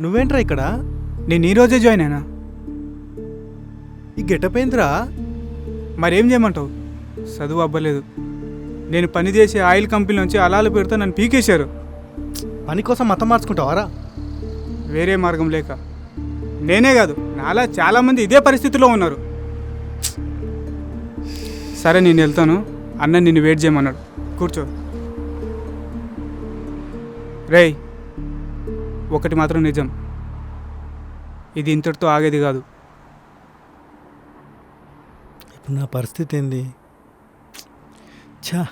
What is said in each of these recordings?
నువ్వేంట్రా ఇక్కడ? నేను ఈరోజే జాయిన్ అయినా. ఈ గెటప్ ఏంద్రా? మరేం చేయమంటావు, చదువు అవ్వలేదు. నేను పని చేసే ఆయిల్ కంపెనీ నుంచి అలాల పేరుతో నన్ను పీకేశారు. పని కోసం మతం మార్చుకుంటావారా? వేరే మార్గం లేక. నేనే కాదు, నాలా చాలామంది ఇదే పరిస్థితిలో ఉన్నారు. సరే నేను వెళ్తాను, అన్న నిన్ను వెయిట్ చేయమన్నాడు. కూర్చో. రేయ్, ఒకటి మాత్రం నిజం, ఇది ఇంతటితో ఆగేది కాదు. ఇప్పుడు నా పరిస్థితి ఏంది? ఛా,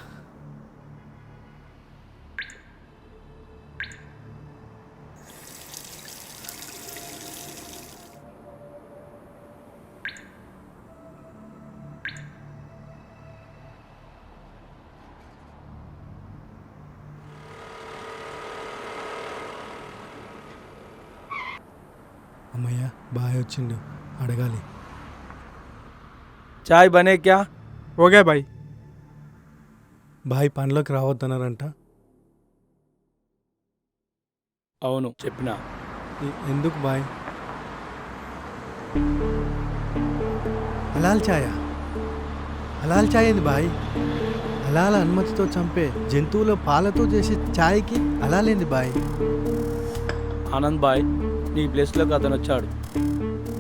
అమ్మయ్య బాయ్ వచ్చిండు, అడగాలి. చాయ్ బనే క్యా? Okay bye. బాయ్ పనిలోకి రావద్దన్నారంట. అవును చెప్పిన. ఎందుకు బాయ్? హలాల్ ఛాయా? హలాల్ ఛాయ్ ఏంది బాయ్? హలాల్ అనుమతితో చంపే జంతువుల పాలతో చేసే ఛాయ్కి హలాలేంది బాయ్? ఆనంద్ బాయ్, నీ ప్లేస్లోకి అతను వచ్చాడు,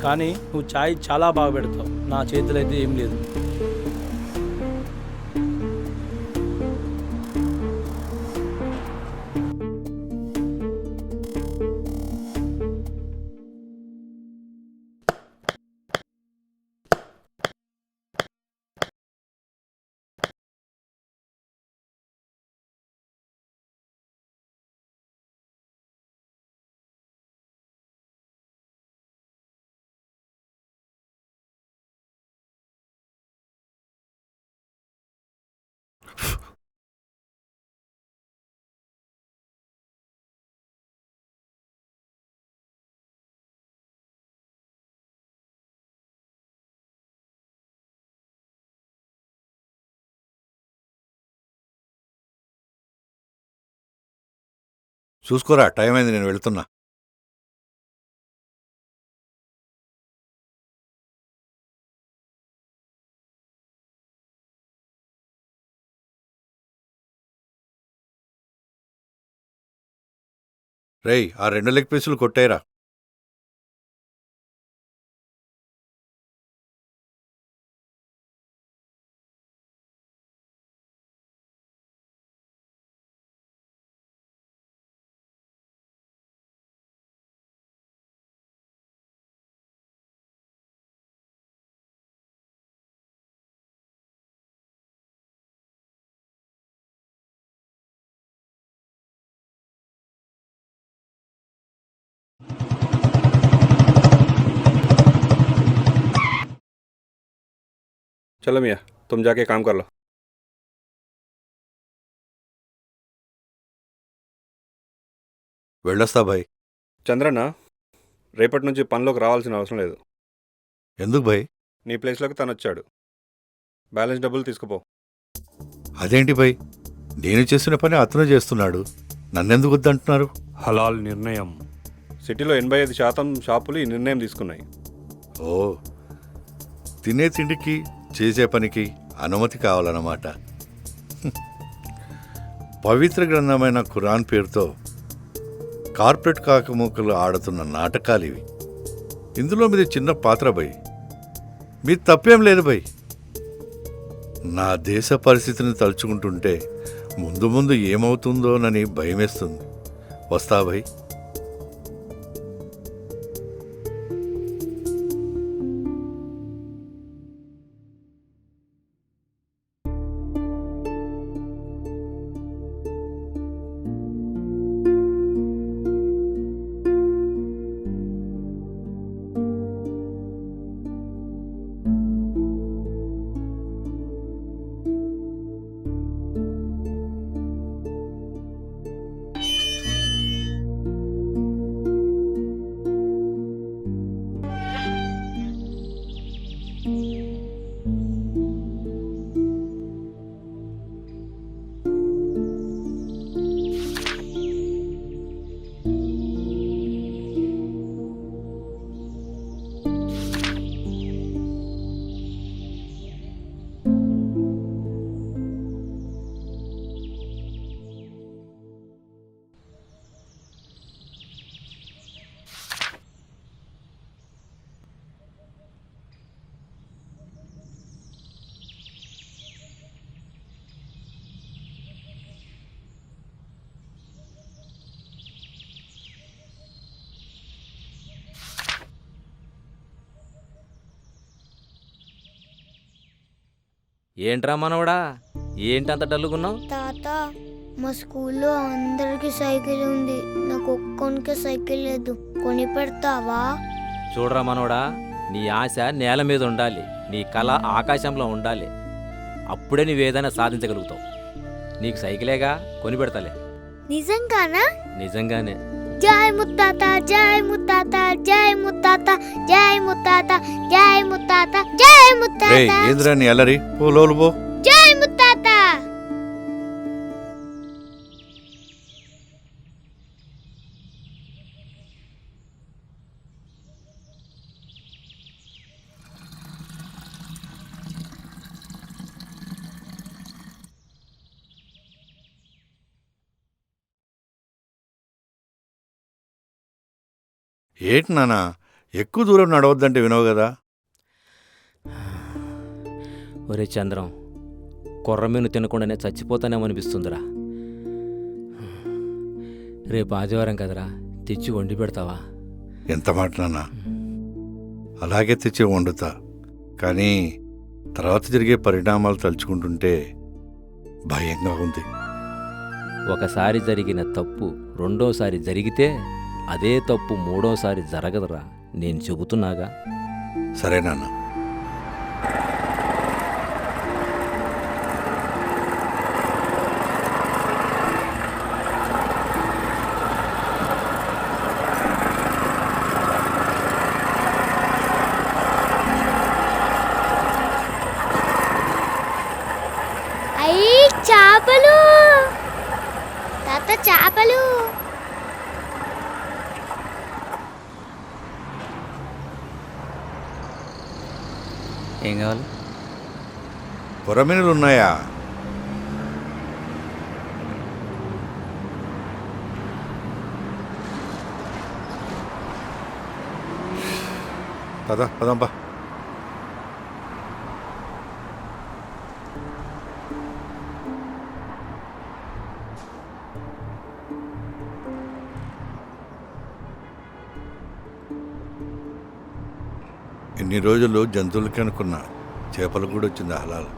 కానీ నువ్వు చాయ్ చాలా బాగా పెడతావు. నా చేతిలో అయితే ఏం లేదు. చూసుకోరా, టైం అయింది, నేను వెళ్తున్నా. రేయ్, ఆ 2 లెగ్ పీసులు కొట్టేరా. चलो मियाँ, तुम जाके काम कर लो. వెళ్ళొస్తా భాయ్. చంద్రన్న, రేపటి నుంచి పనిలోకి రావాల్సిన అవసరం లేదు. ఎందుకు భాయ్? నీ ప్లేస్లోకి తను వచ్చాడు. బ్యాలెన్స్ డబ్బులు తీసుకుపో. అదేంటి భాయ్, నేను చేసిన పని అతను చేస్తున్నాడు, నన్నెందుకు వద్దంటున్నారు? హలాల్ నిర్ణయం. సిటీలో 85% షాపులు ఈ నిర్ణయం తీసుకున్నాయి. ఓ, తినే తిండికి చేసే పనికి అనుమతి కావాలన్నమాట. పవిత్ర గ్రంథమైన ఖురాన్ పేరుతో కార్పొరేట్ కాకమూకలు ఆడుతున్న నాటకాలు ఇవి. ఇందులో మీది చిన్న పాత్ర భయ్, మీది తప్పేం లేదు భయ్. నా దేశ పరిస్థితిని తలుచుకుంటుంటే ముందు ముందు ఏమవుతుందోనని భయమేస్తుంది. వస్తా భయ్. ఏంట్రా మనవడా ఏంటంత డల్లుగున్నావు? తాత మా స్కూల్లో అందరికి సైకిల్ ఉంది, నాకు ఒక్కొనికే సైకిల్ లేదు, కొని పెడతావా? చూడరా మనవడా, నీ ఆశ నేల మీద ఉండాలి, నీ కళ ఆకాశంలో ఉండాలి. అప్పుడే నువ్వేదైనా సాధించగలుగుతావు. నీకు సైకిలేగా, కొని పెడతాలే. నిజంగానా? నిజంగానే. జై ముత్తాత, జై ముత్తాత, జై ముత్తాత, జై ముత్తాత, జై ముత్తాత, జై రే ముత్తాత, ఏంద్రా నీ అల్లరి, పో లోలు పో. జై ముత్తాత. ఏంటి నాన్న, ఎక్కువ దూరం నడవద్దంటే వినవు కదా. ఒరే చంద్రం, కొర్రమీను తినకుండానే చచ్చిపోతానేమనిపిస్తుందిరా. రేపు ఆదివారం కదరా, తెచ్చి వండి పెడతావా? ఎంత మాట నాన్న, అలాగే తెచ్చి వండుతా. కానీ తర్వాత జరిగే పరిణామాలు తలుచుకుంటుంటే భయంగా ఉంది. ఒకసారి జరిగిన తప్పు రెండోసారి జరిగితే అదే తప్పు మూడోసారి జరగదురా, నేను చెబుతున్నాగా. సరే నాన్న. అయ్యి చేపలు, తాత చేపలు. ఏం కావాలి? కొరమీనులు ఉన్నాయా? పద పదంపా. ఇన్ని రోజులు జంతువులకి అనుకున్నా, చేపలు కూడా వచ్చింది హలాలు.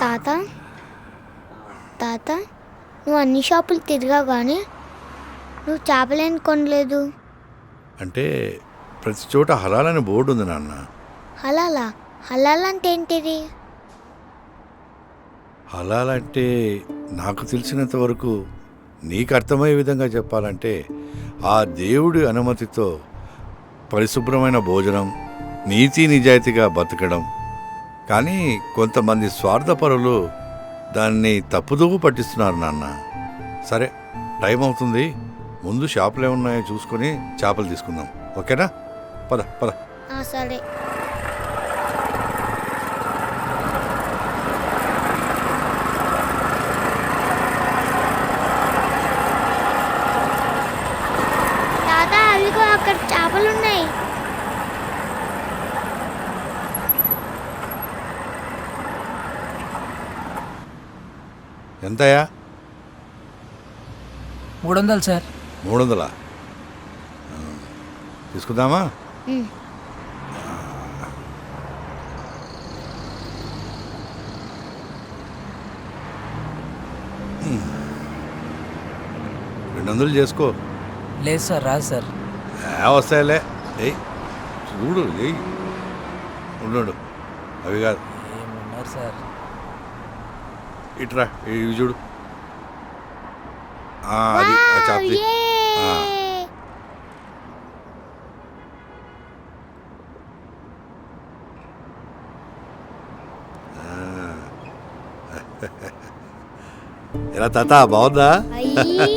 తాత తాత, నువ్వు అన్ని షాపులు తిరిగావు కానీ నువ్వు చేపలేని కొనలేదు. అంటే ప్రతి చోట హలాలని బోర్డు ఉంది నాన్న. హలాలా? హలాల్ అంటే ఏంటిది? హలాల్ అంటే నాకు తెలిసినంత వరకు నీకు అర్థమయ్యే విధంగా చెప్పాలంటే ఆ దేవుడి అనుమతితో పరిశుభ్రమైన భోజనం, నీతి నిజాయితీగా బతకడం. కానీ కొంతమంది స్వార్థపరులు దాన్ని తప్పుదోవ పట్టిస్తున్నారు నాన్న. సరే, టైం అవుతుంది, ముందు షాపులు ఏమున్నాయో చూసుకొని చేపలు తీసుకుందాం. ఓకేనా? పద పద. సరే. తాత, అదిగో అక్కడ చేపలున్నాయి. ఎంతయా? 300 సార్. 300? తీసుకుందామా? ఉమ్. రెండు 200 చేసుకో. లేదు సార్, రాదు సార్. వస్తాయిలే. ఏయ్ చూడు, ఏయ్ ఉండు, అవి కాదు. ఏమన్నారు సార్? ఇట్రా, ఇవి చూడు. అది ఆ వావ్, చేపది. యే! ఎలా తాత, బాగుందా? అయ్యి.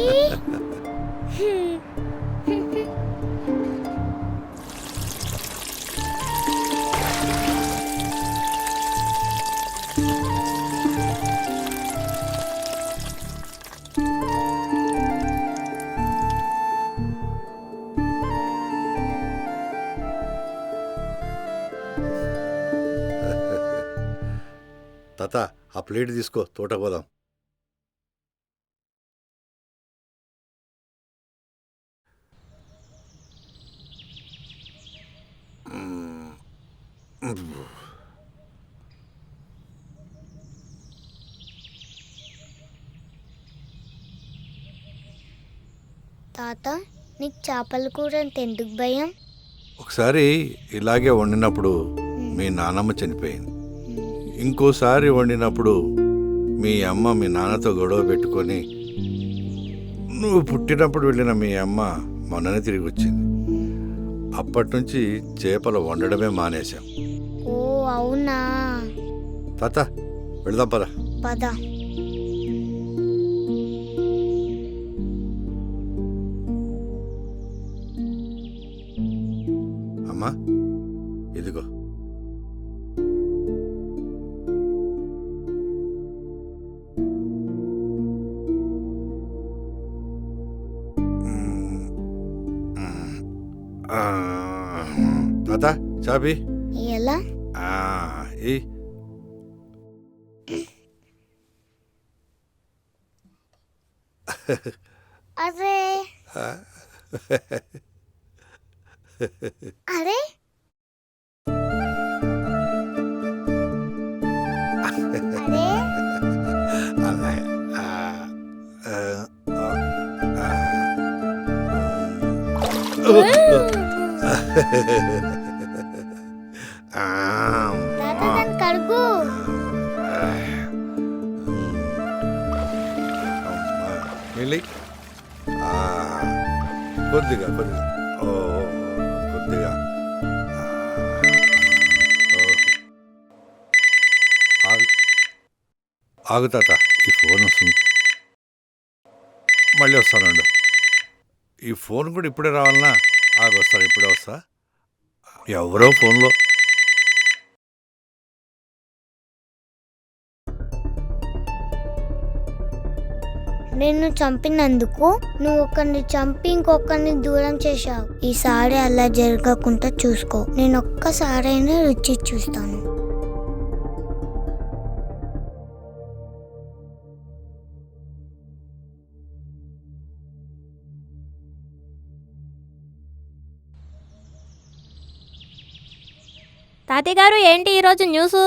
తాత ఆ ప్లేట్ తీసుకో, తోట పోదాం. తాత నీకు చేపల కూర అంటే ఎందుకు భయం? ఒకసారి ఇలాగే వండినప్పుడు మీ నానమ్మ చనిపోయింది. ఇంకోసారి వండినప్పుడు మీ అమ్మ మీ నాన్నతో గొడవ పెట్టుకొని నువ్వు పుట్టినప్పుడు వెళ్ళిన మీ అమ్మ మొన్ననే తిరిగి వచ్చింది. అప్పటి నుంచి చేపలు వండడమే మానేశాం. ఓ అవునా? తాత వెళదాం పద. పద. అమ్మా ఇదిగో. తాత చాపి ఎలా? ఈ అరే అరే అరే అలాగే. తాత దాన్ని కడుగు. వెళ్ళి కొద్దిగా కొద్దిగా ఓ కొద్దిగా ఆగు తాత, ఈ ఫోన్ వస్తుంది. మళ్ళీ వస్తానండు. ఈ ఫోన్ కూడా ఇప్పుడే రావాలనా? వస్తాను, ఇప్పుడే వస్తా. ఎవరో ఫోన్లో. నిన్ను చంపినందుకు నువ్వు ఒకరిని చంపి ఇంకొకరిని దూరం చేశావు. ఈసారి అలా జరగకుండా చూసుకో. నేను ఒక్కసారైనా రుచి చూస్తాను. తాతయ్య గారు ఏంటి ఈరోజు న్యూస్?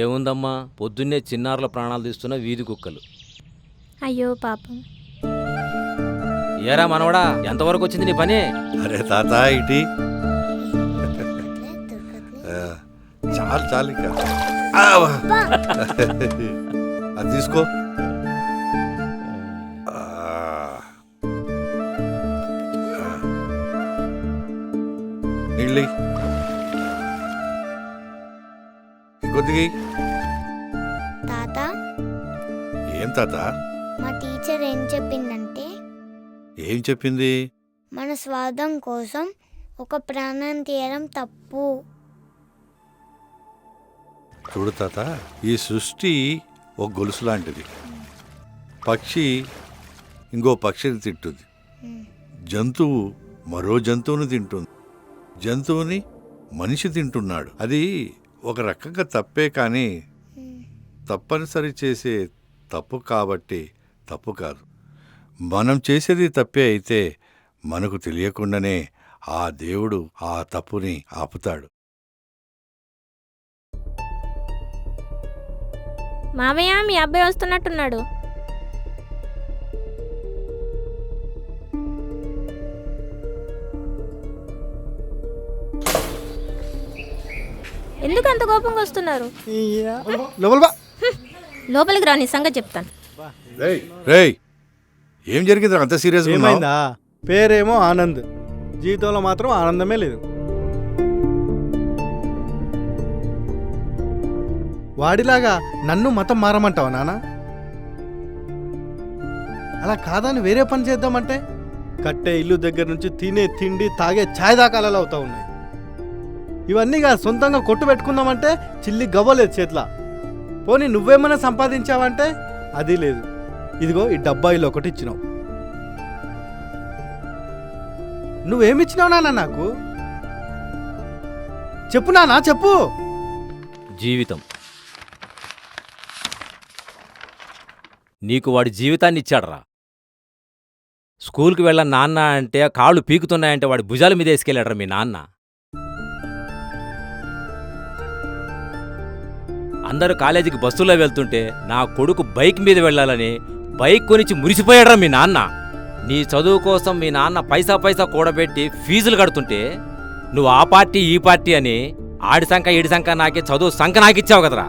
ఏముందమ్మా, పొద్దున్నే చిన్నారుల ప్రాణాలు తీస్తున్న వీధి కుక్కలు. అయ్యో పాపం. ఏరా మనవడా, ఎంతవరకు వచ్చింది నీ పని? అరే తాత ఇటీ చాలు చాలు ఇక. అది తీసుకో. నీళ్ళు కొద్దిగా. తాత ఏం తాత? మా టీచర్ ఏం చెప్పిందంటే, ఏం చెప్పింది? మన స్వార్థం కోసం ఒక ప్రాణాన్ని తీయడం తప్పు. చూడు తాత, ఈ సృష్టి ఒక గొలుసు లాంటిది. పక్షి ఇంకో పక్షిని తింటుంది, జంతువు మరో జంతువుని తింటుంది, జంతువుని మనిషి తింటున్నాడు. అది ఒక రకంగా తప్పే, కానీ తప్పనిసరి చేసే తప్పు కాబట్టి తప్పు కాదు. మనం చేసేది తప్పే అయితే మనకు తెలియకుండానే ఆ దేవుడు ఆ తప్పుని ఆపుతాడు. మావయ్య, మీ అబ్బాయి వస్తున్నట్టున్నాడు. ఎందుకు అంత కోపంగా వస్తున్నారు? లోపలికి రా, నీ సంగతి చెప్తాను. రేయ్, ఏం జరిగింది అంత సీరియస్? ఏమైందా? పేరేమో ఆనంద్, జీవితంలో మాత్రం ఆనందమే లేదు. వాడిలాగా నన్ను మతం మారమంటావా నాన్న? అలా కాదని వేరే పని చేద్దామంటే కట్టే ఇల్లు దగ్గర నుంచి తినే తిండి తాగే ఛాయ్ దాకా అలా అవుతా ఉన్నాయి. ఇవన్నీగా సొంతంగా కొట్టు పెట్టుకుందామంటే చిల్లి గవ్వలేదు చేతిలో. పోనీ నువ్వేమైనా సంపాదించావంటే అది లేదు. ఇదిగో ఈ డబ్బాయిలో ఒకటి ఇచ్చినావు. నువ్వేమిచ్చినావు నాన్న నాకు? చెప్పు నాన్న, చెప్పు. జీవితం. నీకు వాడి జీవితాన్ని ఇచ్చాడురా. స్కూల్కి వెళ్ళ నాన్న అంటే కాళ్ళు పీకుతున్నాయంటే వాడి భుజాల మీద వేసుకెళ్ళాడ్రా మీ నాన్న. అందరూ కాలేజీకి బస్సులో వెళ్తుంటే నా కొడుకు బైక్ మీద వెళ్ళాలని బైక్ కొనిచ్చి మురిసిపోయాడ్రా మీ నాన్న. నీ చదువు కోసం మీ నాన్న పైసా పైసా కూడబెట్టి ఫీజులు కడుతుంటే నువ్వు ఆ పార్టీ ఈ పార్టీ అని ఆడి సంఖ ఈడి సంఖ నాకే చదువు సంఖ నాకిచ్చావు కదరా.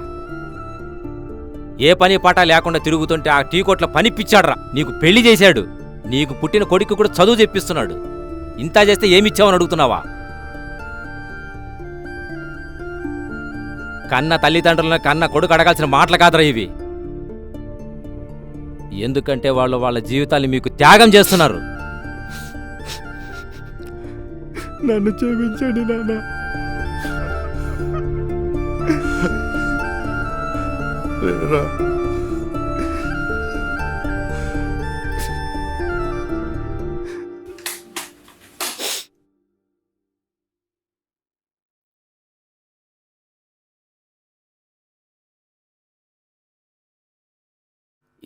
ఏ పని పాట లేకుండా తిరుగుతుంటే ఆ టీ కొట్ల పనిప్పిచ్చాడ్రా. నీకు పెళ్లి చేశాడు. నీకు పుట్టిన కొడుకు కూడా చదువు చెప్పిస్తున్నాడు. ఇంత చేస్తే ఏమిచ్చావని అడుగుతున్నావా? కన్న తల్లిదండ్రులను కన్న కొడుకు అడగాల్సిన మాటలు కాదురా ఇవి. ఎందుకంటే వాళ్ళు వాళ్ళ జీవితాన్ని మీకు త్యాగం చేస్తున్నారు. నన్ను క్షమించండి నాన్న. లేరా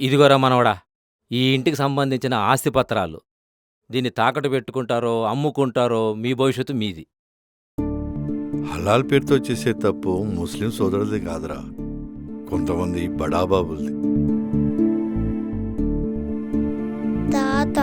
ఇదిగోరా మనవడా, ఈ ఇంటికి సంబంధించిన ఆస్తిపత్రాలు. దీన్ని తాకట్టు పెట్టుకుంటారో అమ్ముకుంటారో మీ భవిష్యత్తు మీది. హలాల్ పేరుతో చేసే తప్పు ముస్లిం సోదరులది కాదురా, కొంతమంది బడాబాబులది. తాత